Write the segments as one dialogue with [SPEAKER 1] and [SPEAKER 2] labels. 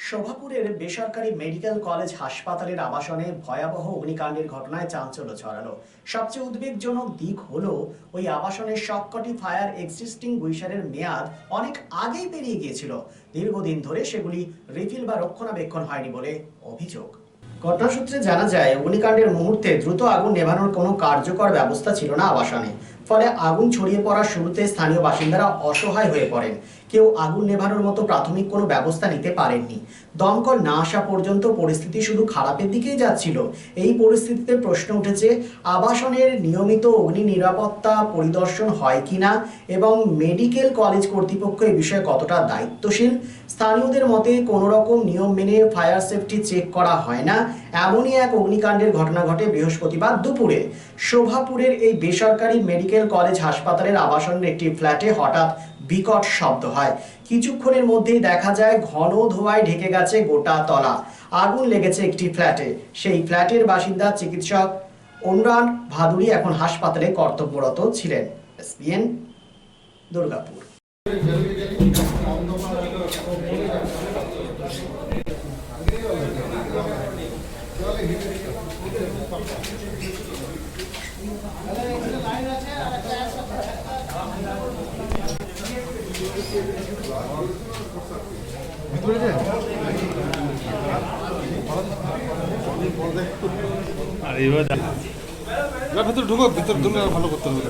[SPEAKER 1] শোভাপুরের বেসরকারি medical college হাসপাতালের আবাসনে ভয়াবহ অগ্নিকাণ্ডের ঘটনায় চাঞ্চল্য ছড়ালো। সবচেয়ে উদ্বেগজনক দিক হলো ওই আবাসনের সবকটি ফায়ার এক্সটিংগুইশারের মেয়াদ অনেক আগেই পেরিয়ে গিয়েছিল। দীর্ঘদিন ধরে সেগুলি রিফিল বা রক্ষণাবেক্ষণ হয়নি বলে অভিযোগ। ঘটনাসূত্রে জানা যায়, অগ্নিকাণ্ডের মুহূর্তে দ্রুত আগুন নেভানোর কোনো কার্যকর ব্যবস্থা ছিল না আবাসনে। ফলে আগুন ছড়িয়ে পড়ার শুরুতে স্থানীয় বাসিন্দারা অসহায় হয়ে পড়েন। কেউ আগুন নেভানোর মতো প্রাথমিক কোনো ব্যবস্থা নিতে পারেননি। দমকল না আসা পর্যন্ত পরিস্থিতি শুধু খারাপের দিকেই যাচ্ছিল। এই পরিস্থিতিতে প্রশ্ন উঠেছে, আবাসনের নিয়মিত অগ্নি নিরাপত্তা পরিদর্শন হয় কিনা এবং মেডিকেল কলেজ কর্তৃপক্ষ এই বিষয়ে কতটা দায়িত্বশীল। স্থানীয়দের মতে কোনো রকম নিয়ম মেনে ফায়ার সেফটি চেক করা হয় না। এমনই এক অগ্নিকাণ্ডের ঘটনা ঘটে বৃহস্পতিবার দুপুরে। শোভাপুরের এই বেসরকারি মেডিকেল কলেজ হাসপাতালের আবাসনের একটি ফ্ল্যাটে হঠাৎ বিকট শব্দ হয়। কিছুক্ষণের মধ্যেই দেখা যায় ঘন ধোঁয়ায় ঢেকে গেছে গোটা তলা। আগুন লেগেছে একটি ফ্ল্যাটে। সেই ফ্ল্যাটের বাসিন্দা চিকিৎসক অনুরান ভাদুরী এখন হাসপাতালে কর্তব্যরত ছিলেন। এসপিএন, দুর্গাপুর।
[SPEAKER 2] আর এবার ভিতরে ঢুকো, ভিতরে ঢুকলে ভালো করতে হবে।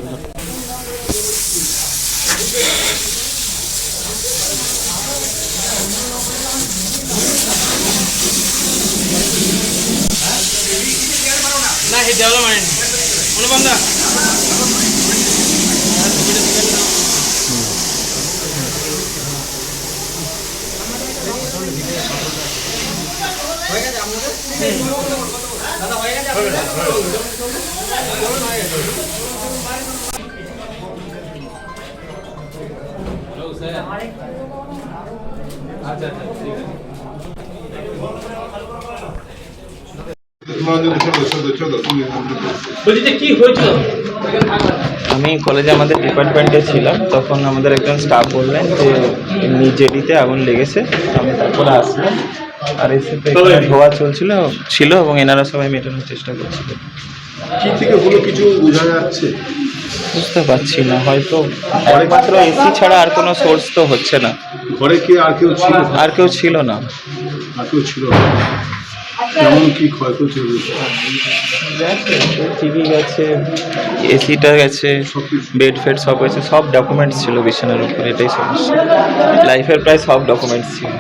[SPEAKER 2] না হে ডেভেলপমেন্ট অনুবন্ধা হয়ে গেছে আমাদের দাদা হয়ে গেছে আপনাদের হ্যালো স্যার আচ্ছা আচ্ছা ঠিক আছে।
[SPEAKER 3] আমি কলেজে আমাদের ডিপার্টমেন্টে ছিলাম, তখন আমাদের একজন স্টাফ বললেন যে জেডিতে আগুন লেগেছে। আমি তারপরে আসলাম, আর এসে ধোয়া ছিল এবং এনারা সবাই মেটানোর চেষ্টা করছিল।
[SPEAKER 2] কি থেকে হলো কিছু বোঝা যাচ্ছে?
[SPEAKER 3] বুঝতে পারছি না, হয়তো একমাত্র এসি ছাড়া আর কোনো সোর্স তো হচ্ছে না।
[SPEAKER 2] ঘরে কি আর কেউ ছিল?
[SPEAKER 3] আর কেউ ছিল না।
[SPEAKER 2] কেমন কি ক্ষয়ক্ষতি হয়েছে?
[SPEAKER 3] টিভি গেছে, এসিটা গেছে, বেড ফেড সব গেছে, সব ডকুমেন্টস ছিল বিছানার উপরে। এটাই সমস্যা, লাইফের প্রায় সব ডকুমেন্টস ছিল।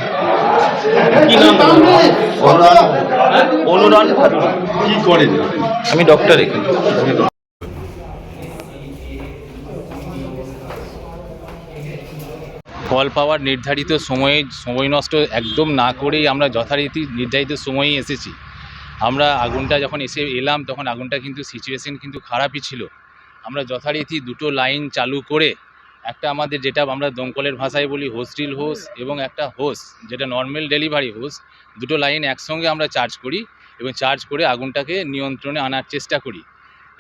[SPEAKER 3] অনুরণ ভাদুরী।
[SPEAKER 2] কি করেন?
[SPEAKER 3] আমি ডক্টর এখানে।
[SPEAKER 4] ফল পাওয়ার নির্ধারিত সময় নষ্ট একদম না করেই আমরা যথারীতি নির্ধারিত সময়েই এসেছি। আমরা আগুনটা যখন এলাম তখন আগুনটা কিন্তু সিচুয়েশন কিন্তু খারাপই ছিল। আমরা যথারীতি দুটো লাইন চালু করে, একটা আমাদের যেটা আমরা দমকলের ভাষায় বলি হোস্টিল হোস এবং একটা হোস যেটা নর্মাল ডেলিভারি হোস, দুটো লাইন একসঙ্গে আমরা চার্জ করি এবং চার্জ করে আগুনটাকে নিয়ন্ত্রণে আনার চেষ্টা করি।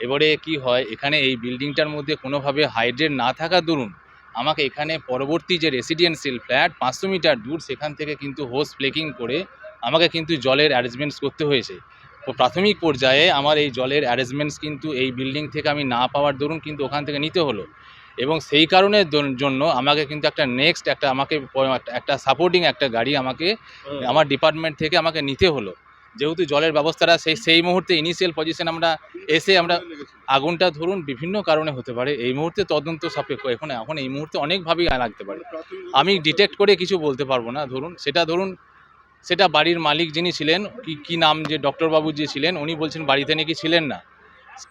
[SPEAKER 4] এবারে কি হয়, এখানে এই বিল্ডিংটার মধ্যে কোনোভাবে হাইড্রেট না থাকা দরুন আমাকে এখানে পরবর্তী যে রেসিডেন্সিয়াল ফ্ল্যাট 500 মিটার দূর, সেখান থেকে কিন্তু হোস প্লেকিং করে আমাকে কিন্তু জলের অ্যারেঞ্জমেন্টস করতে হয়েছে। তো প্রাথমিক পর্যায়ে আমার এই জলের অ্যারেঞ্জমেন্টস কিন্তু এই বিল্ডিং থেকে আমি না পাওয়ার দরুন কিন্তু ওখান থেকে নিতে হলো, এবং সেই কারণের জন্য আমাকে কিন্তু একটা সাপোর্টিং একটা গাড়ি আমাকে আমার ডিপার্টমেন্ট থেকে আমাকে নিতে হলো। যেহেতু জলের ব্যবস্থাটা সেই মুহূর্তে ইনিশিয়াল পজিশন আমরা আগুনটা ধরুন বিভিন্ন কারণে হতে পারে, এই মুহূর্তে তদন্ত সাপেক্ষ। এখন এই মুহূর্তে অনেকভাবেই লাগতে পারে, আমি ডিটেক্ট করে কিছু বলতে পারবো না। সেটা বাড়ির মালিক যিনি ছিলেন, কি নাম, যে ডক্টরবাবু যে ছিলেন, উনি বলছেন বাড়িতে নাকি ছিলেন না।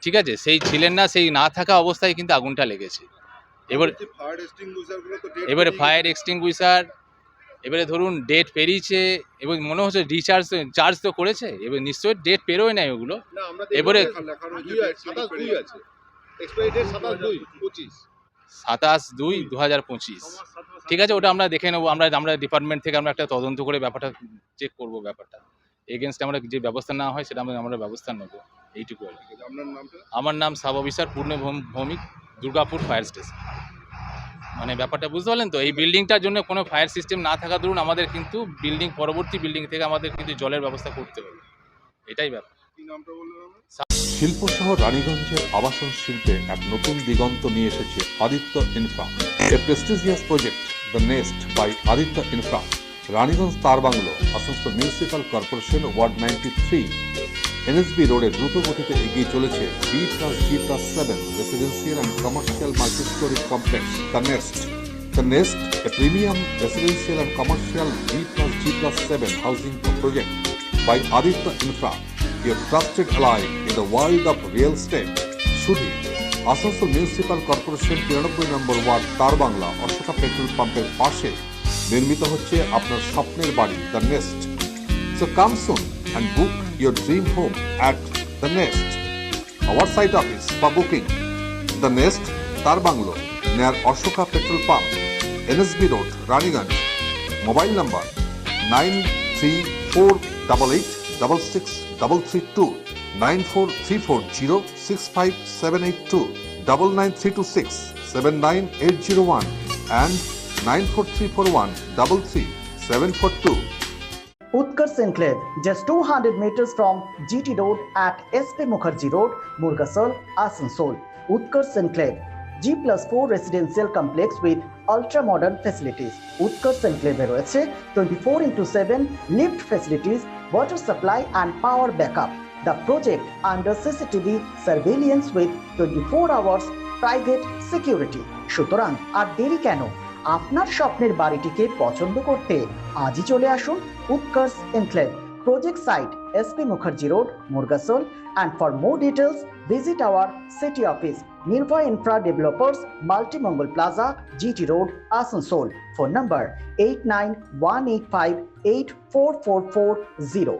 [SPEAKER 4] ঠিক আছে, সেই ছিলেন না, সেই না থাকা অবস্থায় কিন্তু আগুনটা লেগেছে। এবারে ফায়ার এক্সটিংগুইশার এবারে ধরুন ডেট পেরিয়েছে এবং মনে হচ্ছে চার্জ তো করেছে, এবার নিশ্চয়ই ডেট পেরোয় নাই ওগুলো। এবারে 27/2/2025। ঠিক আছে, ওটা আমরা দেখে নেবো। আমরা ডিপার্টমেন্ট থেকে আমরা একটা তদন্ত করে ব্যাপারটা চেক করবো। ব্যাপারটা এগেনস্টে আমরা যে ব্যবস্থা নেওয়া হয় সেটা আমরা ব্যবস্থা নেবো, এইটুকু আর কি। আমার নাম সাব অফিসার পূর্ণ ভৌমিক, দুর্গাপুর ফায়ার স্টেশন। মানে ব্যাপারটা বুঝতে পারলেন তো? এই বিল্ডিংটার জন্য কোনো ফায়ার সিস্টেম না থাকা দরুন আমাদের কিন্তু পরবর্তী বিল্ডিং থেকে আমাদের কিন্তু জলের ব্যবস্থা করতে হবে, এটাই ব্যাপার।
[SPEAKER 5] শিল্প শহর রানীগঞ্জের আবাসন শিল্পে এক নতুন দিগন্ত নিয়ে এসেছে Aditya infra, a prestigious project the nest by Aditya infra, Raniganj Tarbangla, Asansol municipal corporation, ward 93, NSB রোডে দ্রুত গতিতে এগিয়ে চলেছে B+G+7 residential and commercial multi-storey complex the nest. The Nest, a premium residential and commercial B+G+7 housing project by Aditya Infra, your trusted ally in the world of real estate. Shudi, Asansol municipal corporation 93 নম্বর ward Tarbangla Ashoka petrol পাম্পের পাশে নির্মিত হচ্ছে আপনার স্বপ্নের বাড়ি the nest. So come soon and book your dream home at the Nest. Our site office for booking the Nest, Tarbanglo, near Ashoka Petrol Pump, NSB Road, Raniganj. Mobile number 9348866332, 943406578 99326 79801 and 9434133
[SPEAKER 1] Utkarsh Enclave, just 200 meters from GT Road at SP Mukherjee Road, Murgasol, Asansol. Utkarsh Enclave, G+4 residential complex with ultra-modern facilities. Utkarsh Enclave রয়েছে 24/7 lift facilities, water supply and power backup. The project under CCTV surveillance with 24 hours private security. সুতরাং আর দেরি কেন? আপনার স্বপ্নের বাড়িটিকে পছন্দ করতে আজই চলে আসুন উৎকর্ষ enclave, project site SP Mukherjee Road, Murgasol, and for more details visit our city office, Nirvay Infra Developers, Multi-Mongol Plaza, GT Road, Asansol. Phone number 8918584440.